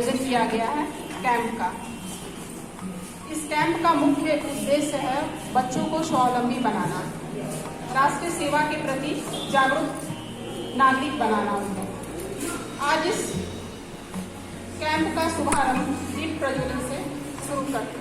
आयोजन किया गया है कैंप का। इस कैंप का मुख्य उद्देश्य है बच्चों को स्वावलंबी बनाना, राष्ट्र सेवा के प्रति जागरूक नागरिक बनाना उन्हें। आज इस कैंप का शुभारंभ दीप प्रज्वलन से शुरू करते हैं।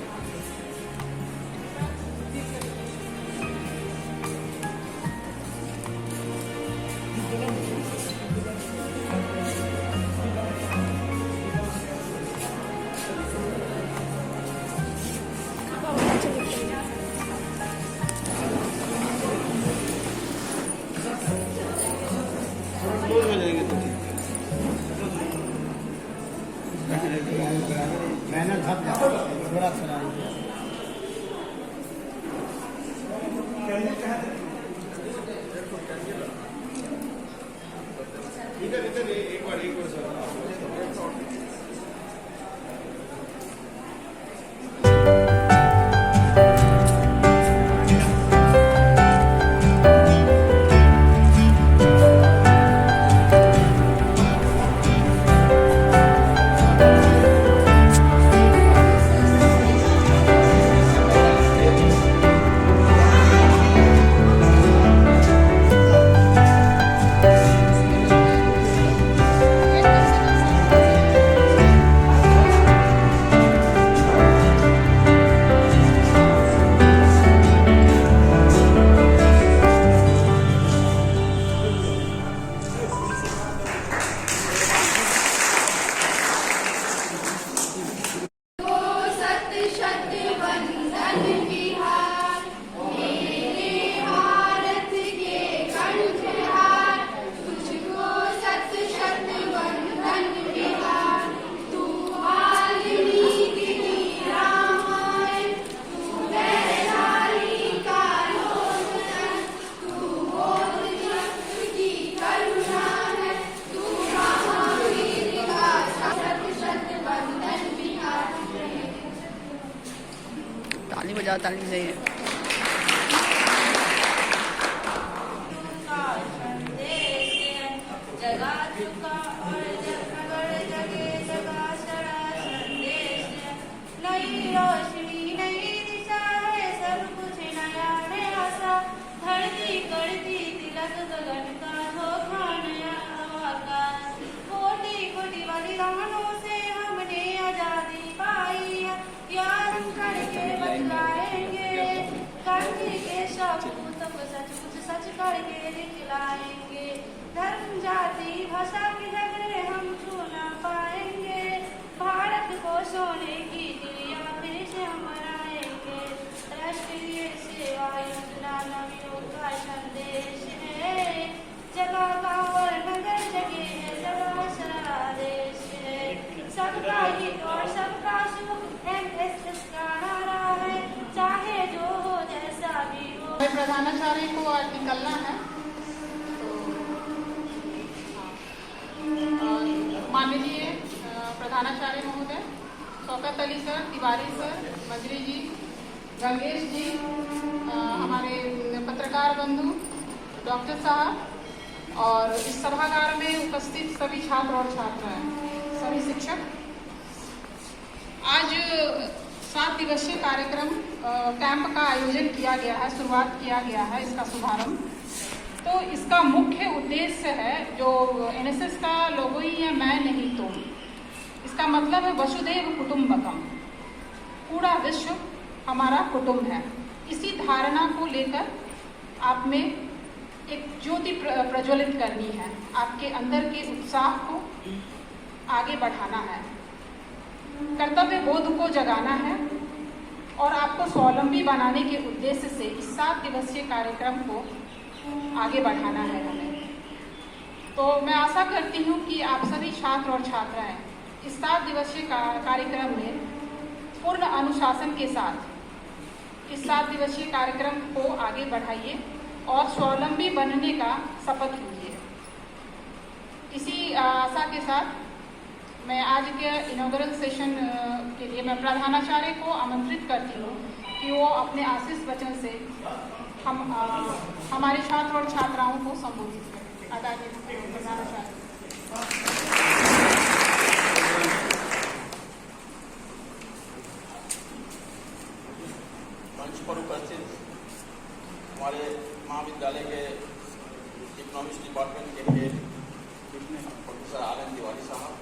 ताली बजाओ, ताली सही है। सच करके दिखलाएंगे, धर्म जाति भाषा के झगड़े हम छू ना पाएंगे। भारत को सोने की चिड़िया फिर से हम बनाएंगे। राष्ट्रीय सेवा योजना नवियों का संदेश है, जगह गाँव और नगर जगे है, जगह सारा देश है। सबका हित और सबका सुख MSS का नारा है, चाहे जो हो जैसा भी हो। प्रधानाचार्य को आज निकलना है, तो माननीय प्रधानाचार्य महोदय शौकत अली सर, तिवारी सर, मंजरी जी, गंगेश जी, हमारे पत्रकार बंधु, डॉक्टर साहब और इस सभागार में उपस्थित सभी छात्र और छात्राएं, सभी शिक्षक। आज 7 दिवसीय कार्यक्रम कैंप का आयोजन किया गया है, शुरुआत किया गया है इसका शुभारंभ। तो इसका मुख्य उद्देश्य है, जो NSS का लोगो ही है, मैं नहीं तुम। इसका मतलब है वसुधैव कुटुंबकम, पूरा विश्व हमारा कुटुंब है। इसी धारणा को लेकर आप में एक ज्योति प्रज्वलित करनी है, आपके अंदर के उत्साह को आगे बढ़ाना है, कर्तव्य बोध को जगाना है और आपको स्वावलंबी बनाने के उद्देश्य से इस 7 दिवसीय कार्यक्रम को आगे बढ़ाना है हमें। तो मैं आशा करती हूँ कि आप सभी छात्र और छात्राएं इस 7 दिवसीय कार्यक्रम में पूर्ण अनुशासन के साथ इस 7 दिवसीय कार्यक्रम को आगे बढ़ाइए और स्वावलंबी बनने का शपथ लीजिए। इसी आशा के साथ मैं आज के इनॉग्रेशन सेशन के लिए मैं प्रधानाचार्य को आमंत्रित करती हूँ कि वो अपने आशीष वचन से हमारे छात्र और छात्राओं को संबोधित करें। आदरणीय प्रधानाचार्य। मंच पर उपस्थित हमारे महाविद्यालय के इकोनॉमिक्स डिपार्टमेंट के head professor R N Tiwari साहब,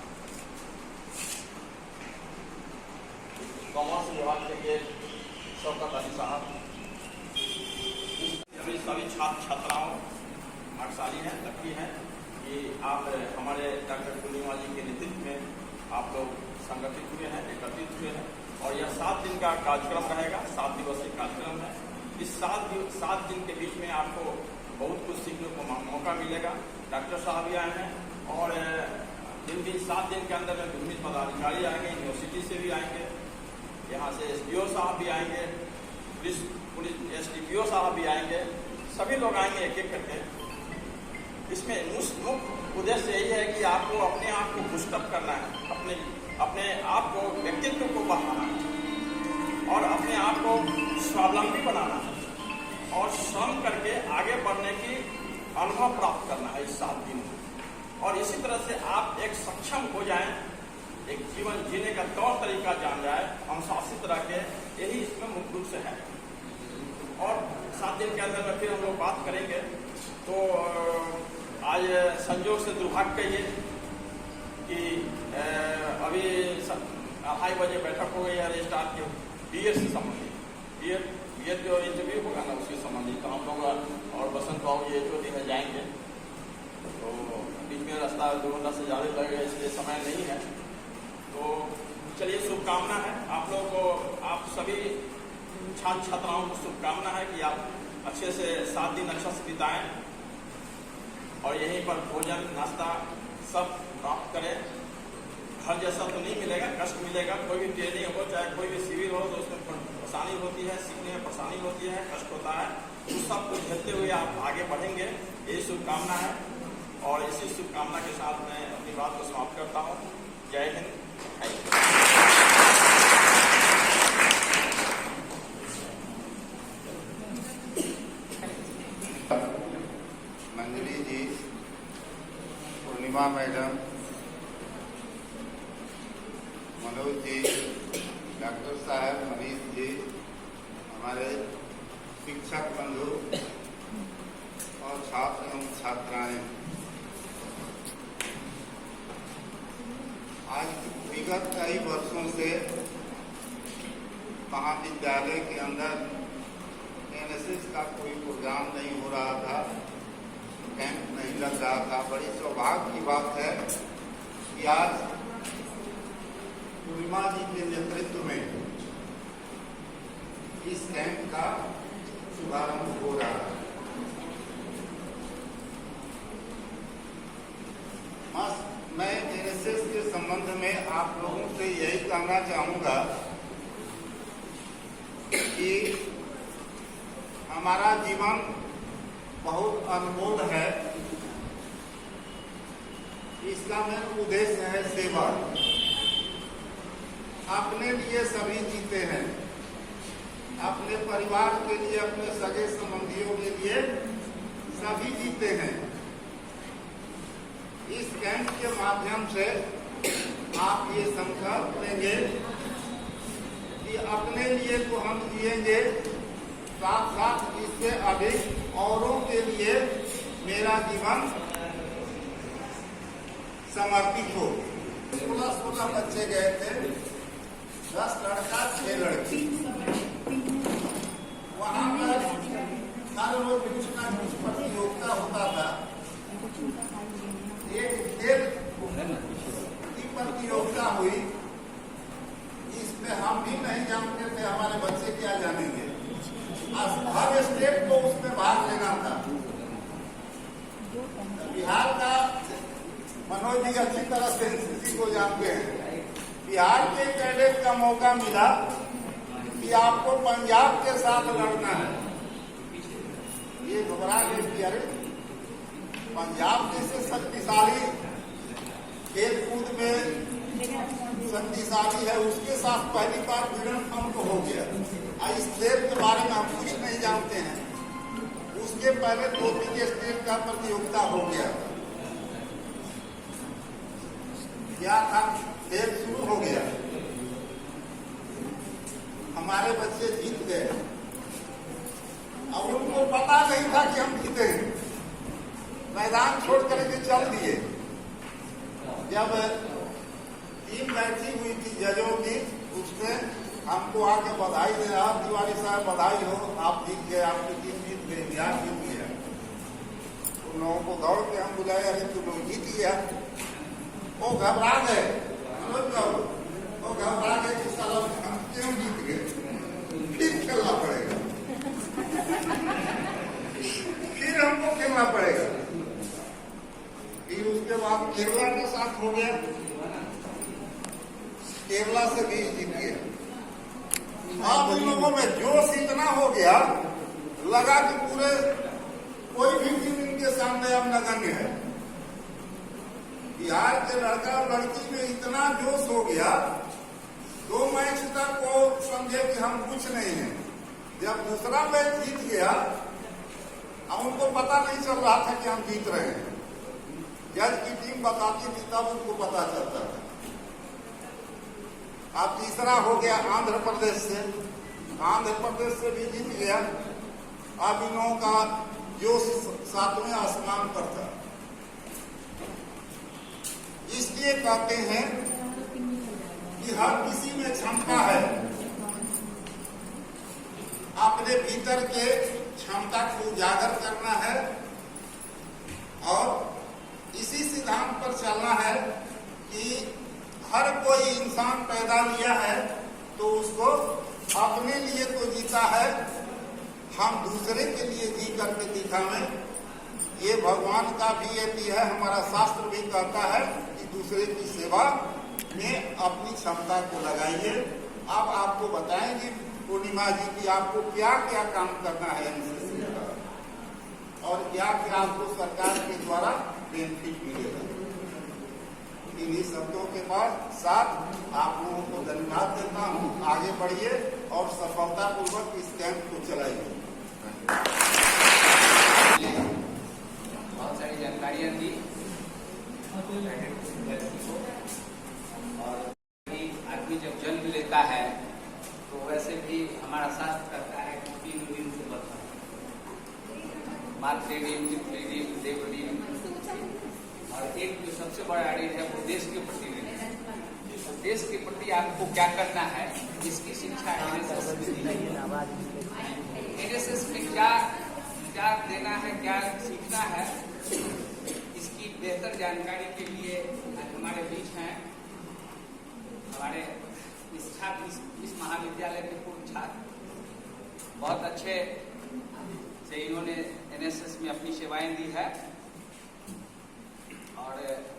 कॉमर्स विभाग के हेड शौकत अली साहब, सभी छात्र छात्राओं भाग्यशाली हैं, लकी हैं कि आप हमारे डॉक्टर पूर्णिमा जी के नेतृत्व में आप लोग संगठित हुए हैं, एकत्रित हुए हैं और यह 7 दिन का कार्यक्रम रहेगा। 7 दिवसीय कार्यक्रम है। इस 7 दिन के बीच में आपको बहुत कुछ सीखने को मौका मिलेगा। डॉक्टर साहब भी आए हैं और जिन 7 दिन के अंदर में विभिन्न पदाधिकारी आएंगे, यूनिवर्सिटी से भी आएंगे, यहाँ से SDO साहब भी आएंगे, पुलिस SDPO साहब भी आएंगे, सभी लोग आएंगे एक एक करके। इसमें मुख्य उद्देश्य यही है कि आपको अपने आप को बूस्टअप करना है, अपने आप को, व्यक्तित्व को बढ़ाना है और अपने आप को स्वावलंबी बनाना है और श्रम करके आगे बढ़ने की अनुभव प्राप्त करना है इस 7 दिन में। और इसी तरह से आप एक सक्षम हो जाएं, एक जीवन जीने का तौर तरीका जान जाए, अनुशासित रह के, यही इसमें मुख्य रूप से है। और 7 दिन के अंदर में फिर हम लोग बात करेंगे। तो आज संयोग से दुर्भाग्य ये कि अभी 2:30 बजे बैठक हो गई है रजिस्ट्रार के BEd से संबंधित, BEd जो इंटरव्यू होगा ना उसके संबंधित। तो हम लोग और बसंत बाबू ये जो दिन जाएंगे, तो बीच में रास्ता 2 घंटा से ज़्यादा लगेगा, इसलिए समय नहीं है। तो चलिए, शुभकामना है आप लोगों को, आप सभी छात्र छात्राओं को शुभकामना है कि आप अच्छे से 7 दिन अच्छा से बिताएं और यहीं पर भोजन नाश्ता सब प्राप्त करें। घर जैसा तो नहीं मिलेगा, कष्ट मिलेगा। कोई भी ट्रेनिंग हो, चाहे कोई भी शिविर हो, तो उसमें परेशानी होती है, सीखने में परेशानी होती है, कष्ट होता है। उस सब को झेलते हुए आप आगे बढ़ेंगे, यही शुभकामना है। और इसी शुभकामना के साथ मैं अपनी बात को समाप्त करता हूँ। जय हिंद। मंजरी जी, पूर्णिमा मैडम, मनोज जी, डॉक्टर साहब, मनीष जी, हमारे शिक्षक बंधु और छात्र एवं छात्राएं, आज विगत कई वर्षों से महाविद्यालय के अंदर NSS का कोई प्रोग्राम नहीं हो रहा था, कैंप नहीं लग रहा था। बड़ी सौभाग्य की बात है कि आज पूर्णिमा जी के नेतृत्व में इस कैंप का शुभारंभ हो रहा है। मैं NSS के संबंध में आप लोगों से यही कहना चाहूँगा कि हमारा जीवन बहुत अनमोल है। इसका मेन उद्देश्य है सेवा। अपने लिए सभी जीते हैं, अपने परिवार के लिए, अपने सगे संबंधियों के लिए सभी जीते हैं। इस कैंप के माध्यम से आप ये संकल्प लेंगे कि अपने लिए तो हम जिएंगे, साथ साथ इससे अधिक औरों के लिए मेरा जीवन समर्पित हो। 16 बच्चे गए थे, 10 लड़का 6 लड़की। वहाँ पर हर रोज कुछ न कुछ प्रतियोगिता होता था। एक खेल की प्रतियोगिता हुई, इसमें हम भी नहीं जानते थे हमारे बच्चे क्या जानेंगे। हर स्टेट को उसमें भाग लेना था। बिहार का मनोज जी अच्छी तरह से NCC को जानते हैं। बिहार के कैडेट का मौका मिला कि आपको पंजाब के साथ लड़ना है। ये घबरा गए कि अरे पंजाब जैसे शक्तिशाली खेल कूद में शक्तिशाली है, उसके साथ पहली बार भिड़ंत हमको हो गया। इस खेल के बारे में हम कुछ नहीं जानते हैं। उसके पहले 2 स्टेट का प्रतियोगिता हो गया। क्या था, खेल शुरू हो गया, हमारे बच्चे जीत गए। अब उनको पता नहीं था कि हम जीते हैं, मैदान छोड़ करके चल दिए। जब टीम बैठी हुई थी जजों की, उसने हमको आके बधाई दे रहा, तिवारी साहब बधाई हो, आप जीत गए, आपकी टीम जीत गई, बिहार जीत गया। उन लोगों को दौड़ के हम बुलाए, अरे तुम लोग जीत गया। वो घबरा गए, वो घबरा गए कि साला हम क्यों जीत गए, फिर खेलना पड़ेगा, फिर हमको खेलना पड़ेगा। फिर उसके बाद केरला के साथ हो गया, केरला से भी जीत गया। अब उन लोगों में जोश इतना हो गया, लगा कि पूरे कोई भी टीम इनके सामने अब नगण्य है। बिहार के लड़का और लड़की में इतना जोश हो गया, 2 मैच तक वो समझे कि हम कुछ नहीं है। जब दूसरा मैच जीत गया, अब उनको पता नहीं चल रहा था कि हम जीत रहे हैं। जज की टीम बताती थी तब उनको पता चलता था। अब तीसरा हो गया आंध्र प्रदेश से, आंध्र प्रदेश से भी जीत गया। अब इन लोगों का जोश 7वें आसमान पर था। इसलिए कहते हैं कि हर किसी में क्षमता है, अपने भीतर के क्षमता को उजागर करना है और इसी सिद्धांत पर चलना है कि हर कोई इंसान पैदा लिया है तो उसको अपने लिए तो जीता है, हम दूसरे के लिए जी करके दिखावें। ये भगवान का भी यही है, हमारा शास्त्र भी कहता है कि दूसरे की सेवा में अपनी क्षमता को लगाइए। अब आपको बताएंगे पूर्णिमा जी की आपको क्या क्या काम करना है एनसीसी का और क्या क्या आपको सरकार के द्वारा बेनिफिट मिलेगा। इन्हीं शब्दों के बाद साथ आप लोगों को धन्यवाद देता हूँ। आगे बढ़िए और सफलतापूर्वक इस कैंप को चलाइए। बहुत सारी जानकारियाँ दी और आदमी जब जन्म लेता है तो वैसे भी हमारा शास्त्र कहता है कि 3 दिन से बचना, मातृ ऋण, पितृ ऋण, देव ऋण, और एक जो सबसे बड़ा ऋण है वो देश के प्रति ऋण है। तो देश के प्रति आपको क्या करना है, इसकी शिक्षा एनएसएस में क्या देना है, क्या सीखना है, इसकी बेहतर जानकारी के लिए हमारे बीच हैं हमारे इस छात्र, इस महाविद्यालय के पूर्व छात्र। बहुत अच्छे से इन्होंने एनएसएस में अपनी सेवाएं दी है और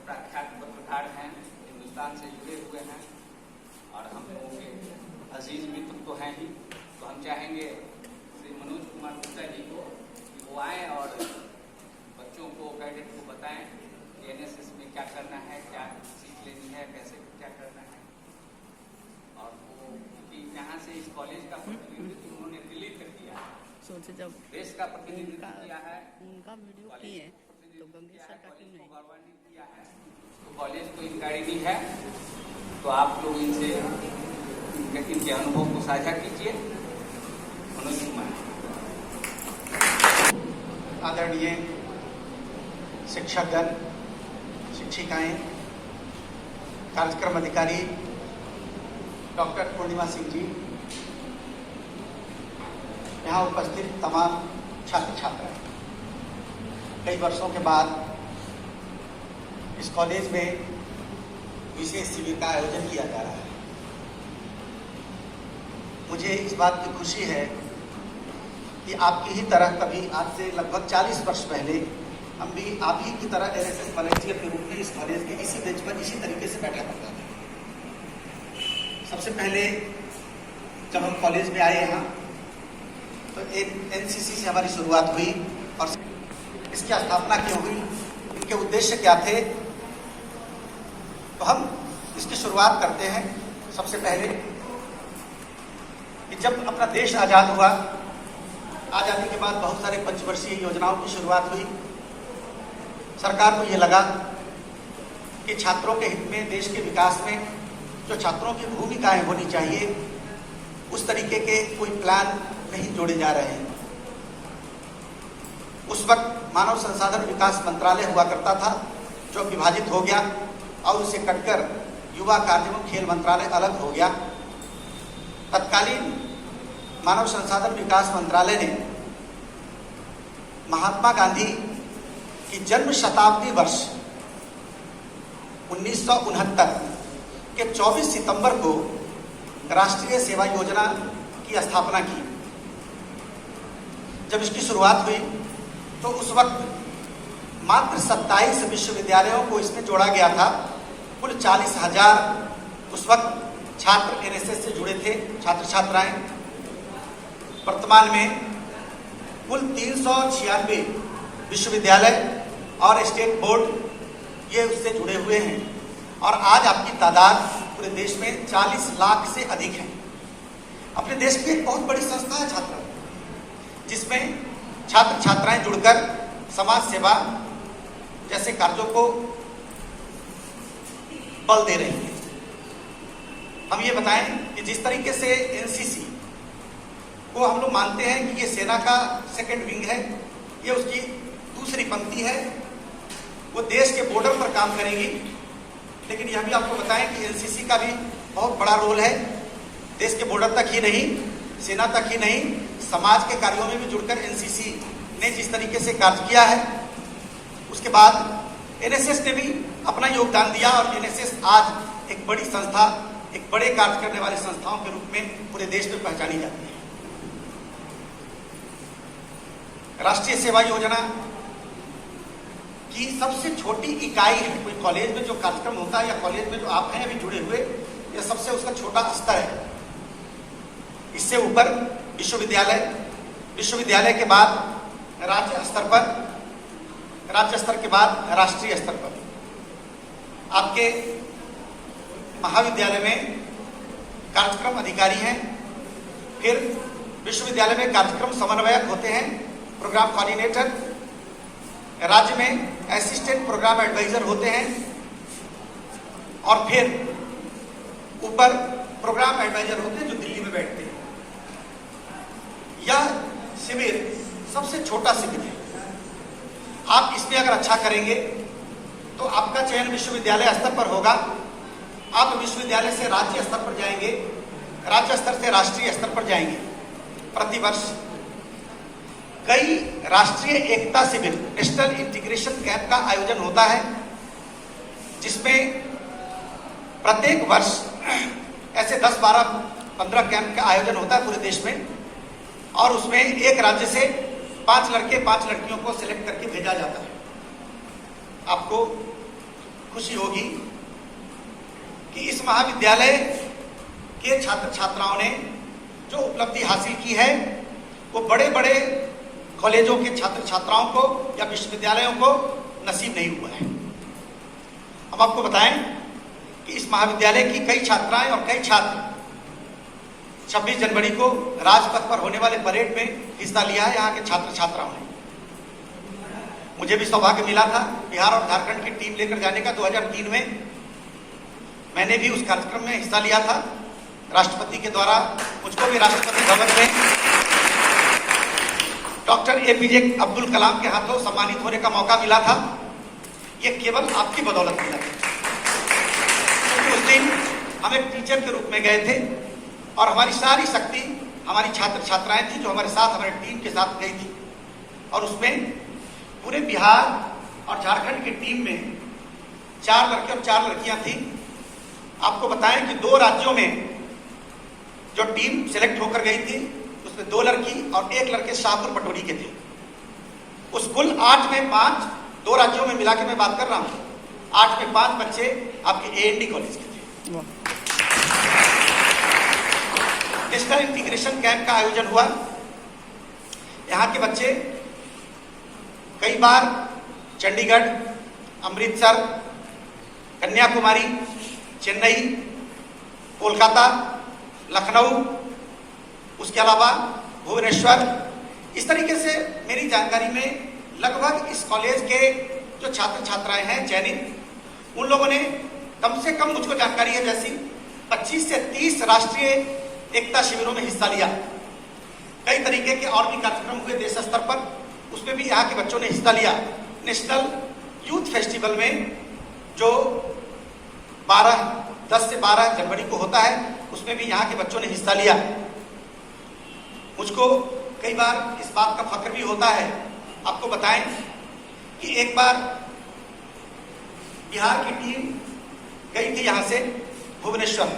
प्रख्यात पत्रकार हैं, हिंदुस्तान से जुड़े हुए हैं और हम लोगों के अजीज मित्र तो हैं ही। तो हम चाहेंगे श्री मनोज कुमार गुप्ता जी को कि वो आएँ और बच्चों को, कैडेट को बताएं कि एनएसएस में क्या करना है, क्या सीख लेनी है, कैसे क्या करना है। और वो क्योंकि यहाँ से इस कॉलेज का प्रतिनिधित्व उन्होंने दिल्ली तक किया है, सोचे जब देश का प्रतिनिधित्व किया है, उनका वीडियो किए तो गंगेश सर का क्यों नहीं गौरवान्वित किया है। तो कॉलेज को इंक्वायरी दी है, तो आप लोग इनसे इनके अनुभव को साझा कीजिए। मनोज कुमार। आदरणीय शिक्षकगण, शिक्षिकाएं, कार्यक्रम अधिकारी डॉक्टर पूर्णिमा सिंह जी, यहाँ उपस्थित तमाम छात्र छात्राएं, कई वर्षों के बाद इस कॉलेज में विशेष शिविर का आयोजन किया जा रहा है। मुझे इस बात की खुशी है कि आपकी ही तरह कभी आज से लगभग 40 वर्ष पहले हम भी आप ही की तरह एनएसएस वॉलंटियर के रूप में इस कॉलेज के इसी बेंच पर इसी तरीके से बैठा करता था। सबसे पहले जब हम कॉलेज में आए यहाँ तो एनसीसी से हमारी शुरुआत हुई और इसकी स्थापना क्यों हुई, इनके उद्देश्य क्या थे, तो हम इसकी शुरुआत करते हैं। सबसे पहले कि जब अपना देश आज़ाद हुआ, आज़ादी के बाद बहुत सारे पंचवर्षीय योजनाओं की शुरुआत हुई। सरकार को ये लगा कि छात्रों के हित में, देश के विकास में जो छात्रों की भूमिकाएं होनी चाहिए, उस तरीके के कोई प्लान नहीं जोड़े जा रहे हैं। उस वक्त मानव संसाधन विकास मंत्रालय हुआ करता था, जो विभाजित हो गया और उसे कटकर युवा कार्य एवं खेल मंत्रालय अलग हो गया। तत्कालीन मानव संसाधन विकास मंत्रालय ने महात्मा गांधी की जन्म शताब्दी वर्ष 1969 के 24 सितंबर को राष्ट्रीय सेवा योजना की स्थापना की। जब इसकी शुरुआत हुई तो उस वक्त मात्र 27 विश्वविद्यालयों को इसमें जोड़ा गया था। कुल 40,000 उस वक्त छात्र एनएसएस से जुड़े थे, छात्र छात्राएं। वर्तमान में कुल 396 विश्वविद्यालय और स्टेट बोर्ड ये उससे जुड़े हुए हैं और आज आपकी तादाद पूरे देश में 40 लाख से अधिक है। अपने देश की एक बहुत बड़ी संस्था है छात्र, जिसमें छात्र छात्राएं जुड़कर समाज सेवा जैसे कार्यों को बल दे रही हैं। हम ये बताएं कि जिस तरीके से एनसीसी को हम लोग मानते हैं कि ये सेना का सेकंड विंग है, ये उसकी दूसरी पंक्ति है, वो देश के बॉर्डर पर काम करेगी। लेकिन यह भी आपको बताएं कि एनसीसी का भी बहुत बड़ा रोल है, देश के बॉर्डर तक ही नहीं, सेना तक ही नहीं, समाज के कार्यों में भी जुड़कर एनसीसी ने जिस तरीके से कार्य किया है, उसके बाद एनएसएस ने भी अपना योगदान दिया और एनएसएस आज एक बड़ी संस्था, एक बड़े कार्य करने वाली संस्थाओं के रूप में पूरे देश में पहचानी जाती है। राष्ट्रीय सेवा योजना की सबसे छोटी इकाई है। कोई कॉलेज में जो कार्यक्रम होता है या कॉलेज में जो आप हैं अभी जुड़े हुए, यह सबसे उसका छोटा स्तर है। इससे ऊपर विश्वविद्यालय, विश्वविद्यालय के बाद राज्य स्तर पर, राज्य स्तर के बाद राष्ट्रीय स्तर पर आपके महाविद्यालय में कार्यक्रम अधिकारी हैं, फिर विश्वविद्यालय में कार्यक्रम समन्वयक होते हैं, प्रोग्राम कोऑर्डिनेटर, राज्य में असिस्टेंट प्रोग्राम एडवाइजर होते हैं और फिर ऊपर प्रोग्राम एडवाइजर होते हैं जो दिल्ली में बैठते हैं। यह शिविर सबसे छोटा शिविर है। आप इसमें अगर अच्छा करेंगे तो आपका चयन विश्वविद्यालय स्तर पर होगा, आप विश्वविद्यालय से राज्य स्तर पर जाएंगे, राज्य स्तर से राष्ट्रीय स्तर पर जाएंगे। प्रतिवर्ष कई राष्ट्रीय एकता शिविर, नेशनल इंटीग्रेशन कैंप का आयोजन होता है, जिसमें प्रत्येक वर्ष ऐसे 10, 12, 15 कैंप का आयोजन होता है पूरे देश में और उसमें एक राज्य से 5 लड़के 5 लड़कियों को सिलेक्ट करके भेजा जाता है। आपको खुशी होगी कि इस महाविद्यालय के छात्र छात्राओं ने जो उपलब्धि हासिल की है वो बड़े बड़े कॉलेजों के छात्र छात्राओं को या विश्वविद्यालयों को नसीब नहीं हुआ है। हम आपको बताएं कि इस महाविद्यालय की कई छात्राएं और कई छात्र 26 जनवरी को राजपथ पर होने वाले परेड में हिस्सा लिया है। यहाँ के छात्र छात्राओं ने, मुझे भी सौभाग्य मिला था बिहार और झारखंड की टीम लेकर जाने का 2003 में। मैंने भी उस कार्यक्रम में हिस्सा लिया था। राष्ट्रपति के द्वारा मुझको भी राष्ट्रपति भवन में डॉक्टर एपीजे अब्दुल कलाम के हाथों सम्मानित होने का मौका मिला था। ये केवल आपकी बदौलत मिला था, क्योंकि उस दिन हम एक टीचर के रूप में गए थे और हमारी सारी शक्ति हमारी छात्र छात्राएं थी जो हमारे साथ, हमारे टीम के साथ गई थी। और उसमें पूरे बिहार और झारखंड की टीम में 4 लड़के और 4 लड़कियां थी। आपको बताएं कि 2 राज्यों में जो टीम सिलेक्ट होकर गई थी उसमें 2 लड़की और 1 लड़के शाहपुर पटोरी के थे। उस कुल 8 में 5, 2 राज्यों में मिला के मैं बात कर रहा हूं, 8 में 5 बच्चे आपके एएनडी कॉलेज के थे। नेशनल इंटीग्रेशन कैंप का आयोजन हुआ। यहाँ के बच्चे कई बार चंडीगढ़, अमृतसर, कन्याकुमारी, चेन्नई, कोलकाता, लखनऊ, उसके अलावा भुवनेश्वर, इस तरीके से मेरी जानकारी में लगभग इस कॉलेज के जो छात्र छात्राएं हैं चयनित, उन लोगों ने कम से कम, मुझको जानकारी है जैसी, 25 से 30 राष्ट्रीय एकता शिविरों में हिस्सा लिया। कई तरीके के और भी कार्यक्रम हुए देश स्तर पर। उसमें भी यहाँ के बच्चों ने हिस्सा लिया। नेशनल यूथ फेस्टिवल में जो 10 से 12 जनवरी को होता है, उसमें भी यहाँ के बच्चों ने हिस्सा लिया। मुझको कई बार इस बात का फख्र भी होता है, आपको बताएं कि एक बार बिहार की टीम गई थी यहाँ से भुवनेश्वर,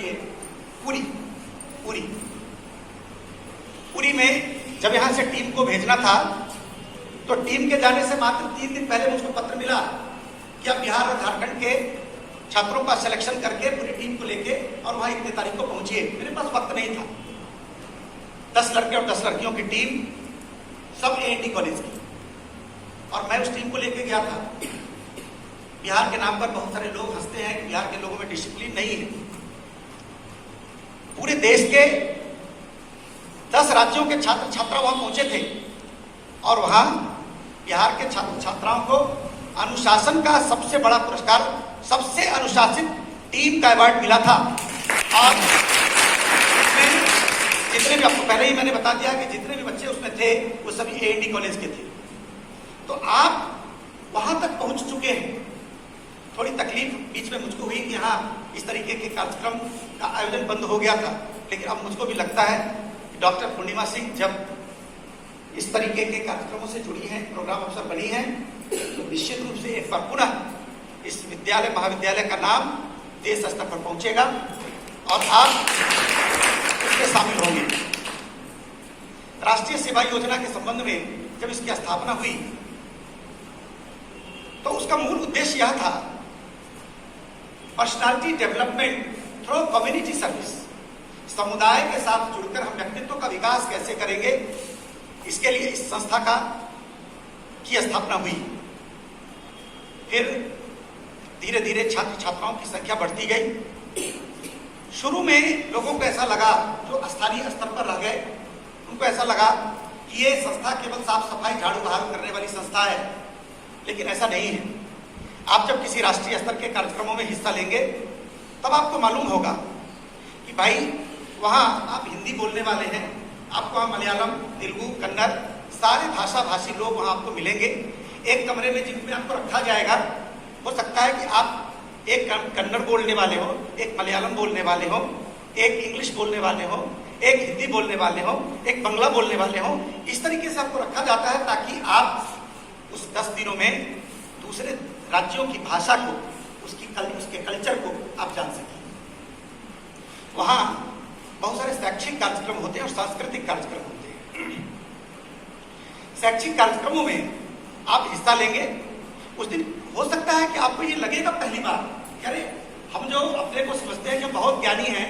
ये पुरी में जब यहाँ से टीम को भेजना था, तो टीम के जाने से मात्र 3 दिन पहले मुझको पत्र मिला कि अब बिहार और झारखंड के छात्रों का सिलेक्शन करके पूरी टीम को लेके और वहां इतने तारीख को पहुंचिए। मेरे पास वक्त नहीं था। 10 लड़के और 10 लड़कियों की टीम, सब AND कॉलेज की, और मैं उस टीम को लेके गया था। बिहार के नाम पर बहुत सारे लोग हंसते हैं कि बिहार के लोगों में डिसिप्लिन नहीं है। पूरे देश के 10 राज्यों के छात्र छात्रा वहां पहुंचे थे और वहां बिहार के छात्र छात्राओं को अनुशासन का सबसे बड़ा पुरस्कार, सबसे अनुशासित टीम का अवार्ड मिला था। और जितने भी, आपको पहले ही मैंने बता दिया कि जितने भी बच्चे उसमें थे वो सभी AND कॉलेज के थे। तो आप वहां तक पहुंच चुके हैं। थोड़ी तकलीफ बीच में मुझको हुई कि हाँ, इस तरीके के कार्यक्रम का आयोजन बंद हो गया था, लेकिन अब मुझको भी लगता है कि डॉक्टर पूर्णिमा सिंह जब इस तरीके के कार्यक्रमों से जुड़ी हैं, प्रोग्राम अफसर बनी हैं, तो निश्चित रूप से एक बार पुनः इस विद्यालय महाविद्यालय का नाम देश स्तर पर पहुंचेगा और आप उसमें शामिल होंगे। राष्ट्रीय सेवा योजना के संबंध में जब इसकी स्थापना हुई तो उसका मूल उद्देश्य यह था, personality development through community service. समुदाय के साथ जुड़कर हम व्यक्तित्व का विकास कैसे करेंगे, इसके लिए इस संस्था की स्थापना हुई। फिर धीरे धीरे छात्र छात्राओं की संख्या बढ़ती गई। शुरू में लोगों को ऐसा लगा, जो स्थानीय स्तर पर रह गए, उनको ऐसा लगा कि ये संस्था केवल साफ सफाई झाड़ू बहारू करने वाली संस्था है, लेकिन ऐसा नहीं है। आप जब किसी राष्ट्रीय स्तर के कार्यक्रमों में हिस्सा लेंगे तब आपको मालूम होगा कि भाई वहाँ आप हिंदी बोलने वाले हैं, आपको वहाँ मलयालम, तेलुगु, कन्नड़, सारे भाषा भाषी लोग वहाँ आपको मिलेंगे। एक कमरे में जिनमें आपको रखा जाएगा, हो सकता है कि आप एक कन्नड़ बोलने वाले हो, एक मलयालम बोलने वाले हो, एक इंग्लिश बोलने वाले हो, एक हिंदी बोलने वाले हो, एक बंगला बोलने वाले हो। इस तरीके से आपको रखा जाता है ताकि आप उस 10 दिनों में दूसरे राज्यों की भाषा को, उसके कल्चर को आप जान सकें। वहाँ बहुत सारे शैक्षिक कार्यक्रम होते हैं और सांस्कृतिक कार्यक्रम होते हैं। शैक्षिक कार्यक्रमों में आप हिस्सा लेंगे, उस दिन हो सकता है कि आपको ये लगेगा पहली बार कि अरे हम जो अपने को समझते हैं कि बहुत ज्ञानी हैं,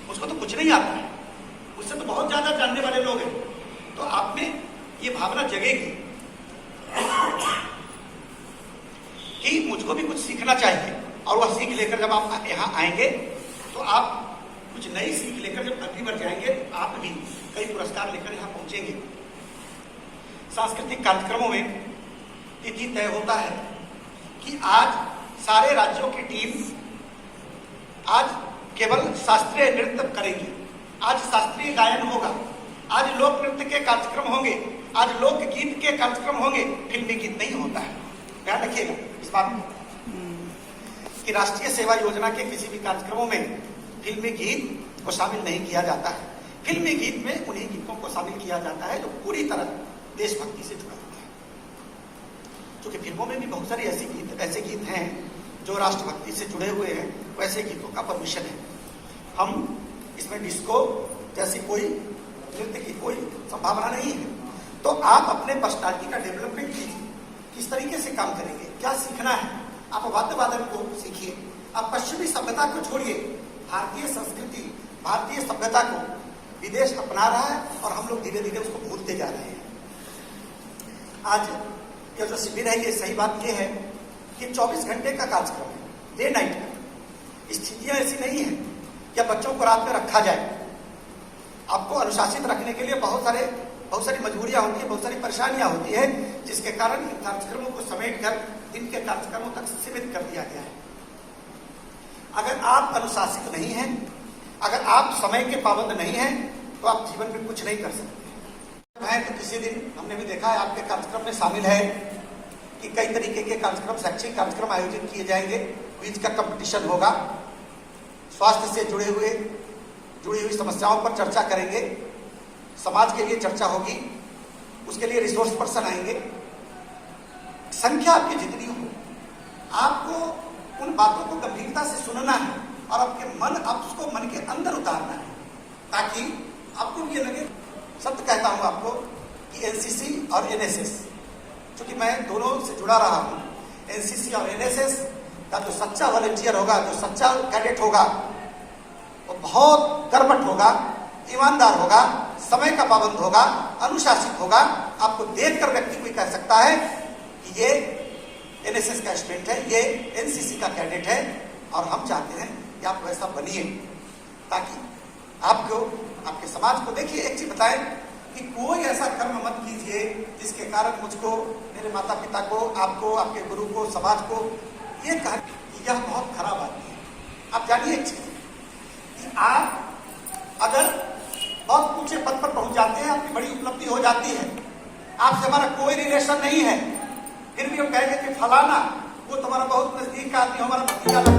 उसको तो कुछ नहीं आता है, उससे तो बहुत ज्यादा जानने वाले लोग हैं। तो आप में ये भावना जगेगी कि मुझको भी कुछ सीखना चाहिए, और वह सीख लेकर जब आप यहाँ आएंगे तो आप कुछ नई सीख लेकर जब अगली बार जाएंगे तो आप भी कई पुरस्कार लेकर यहाँ पहुंचेंगे। सांस्कृतिक कार्यक्रमों में तिथि तय होता है कि आज सारे राज्यों की टीम आज केवल शास्त्रीय नृत्य करेगी, आज शास्त्रीय गायन होगा, आज लोक नृत्य के कार्यक्रम होंगे, आज लोकगीत के कार्यक्रम होंगे, फिल्मी गीत नहीं होता है। ध्यान रखिएगा इस बात को कि राष्ट्रीय सेवा योजना के किसी भी कार्यक्रमों में फिल्मी गीत को शामिल नहीं किया जाता है। फिल्मी गीत में उन्हीं गीतों को शामिल किया जाता है जो पूरी तरह देशभक्ति से जुड़ा होता है। क्योंकि फिल्मों में भी बहुत सारे ऐसे गीत हैं जो राष्ट्रभक्ति से जुड़े हुए हैं, वैसे गीतों का परमिशन है। हम इसमें डिस्को जैसी कोई नृत्य की कोई संभावना नहीं है। तो आप अपने पर्सनालिटी का डेवलपमेंट कीजिए, किस तरीके से काम करेंगे, क्या सीखना है। आप वाद्य वादन को सीखिए, आप पश्चिमी सभ्यता को छोड़िए, भारतीय संस्कृति, भारतीय सभ्यता को विदेश अपना रहा है और हम लोग धीरे धीरे उसको भूलते जा रहे हैं। आज ये जो शिविर है, ये सही बात ये है कि 24 घंटे का कार्यक्रम है, डे नाइट का। स्थितियां ऐसी नहीं है कि बच्चों को रात में रखा जाए। आपको अनुशासित रखने के लिए बहुत सारी मजबूरियां होती है, बहुत सारी परेशानियां होती है, जिसके कारण इन कार्यक्रमों को समेट कर दिन के कार्यक्रमों तक सीमित कर दिया गया है। अगर आप अनुशासित नहीं हैं, अगर आप समय के पाबंद नहीं हैं, तो आप जीवन में कुछ नहीं कर सकते हैं। तो किसी दिन हमने भी देखा है आपके कार्यक्रम में शामिल है कि कई तरीके के कार्यक्रम, शैक्षिक कार्यक्रम आयोजित किए जाएंगे, क्विज का कंपटीशन होगा, स्वास्थ्य से जुड़ी हुई समस्याओं पर चर्चा करेंगे, समाज के लिए चर्चा होगी, उसके लिए रिसोर्स पर्सन आएंगे। संख्या आपकी जितनी हो, आपको उन बातों को गंभीरता से सुनना है और आप उसको मन के अंदर उतारना है, ताकि आपको ये लगे। सत्य कहता हूं आपको कि एनसीसी और एनएसएस, क्योंकि मैं दोनों से जुड़ा रहा हूं, एनसीसी और एनएसएस का जो सच्चा वॉलंटियर होगा, जो सच्चा कैडेट होगा, वो बहुत कर्मठ होगा, ईमानदार होगा, समय का पाबंद होगा, अनुशासित होगा। आपको देखकर व्यक्ति कोई कह सकता है कि ये एनएसएस का स्टूडेंट है, ये एनसीसी का कैडेट है। और हम चाहते हैं कि आप वैसा बनिए, ताकि आपके समाज को देखिए। एक चीज बताएं कि कोई ऐसा कर्म मत कीजिए जिसके कारण मुझको, मेरे माता पिता को, आपको, आपके गुरु को, समाज को ये कहा कि यह बहुत खराब आदमी है। आप जानिए एक चीज कि आप अगर बहुत ऊंचे पद पर पहुंच जाते हैं, आपकी बड़ी उपलब्धि हो जाती है, आपसे हमारा कोई रिलेशन नहीं है, फिर भी हम कहेंगे कि फलाना वो तुम्हारा बहुत नजदीक का आदमी, हमारा भतीजा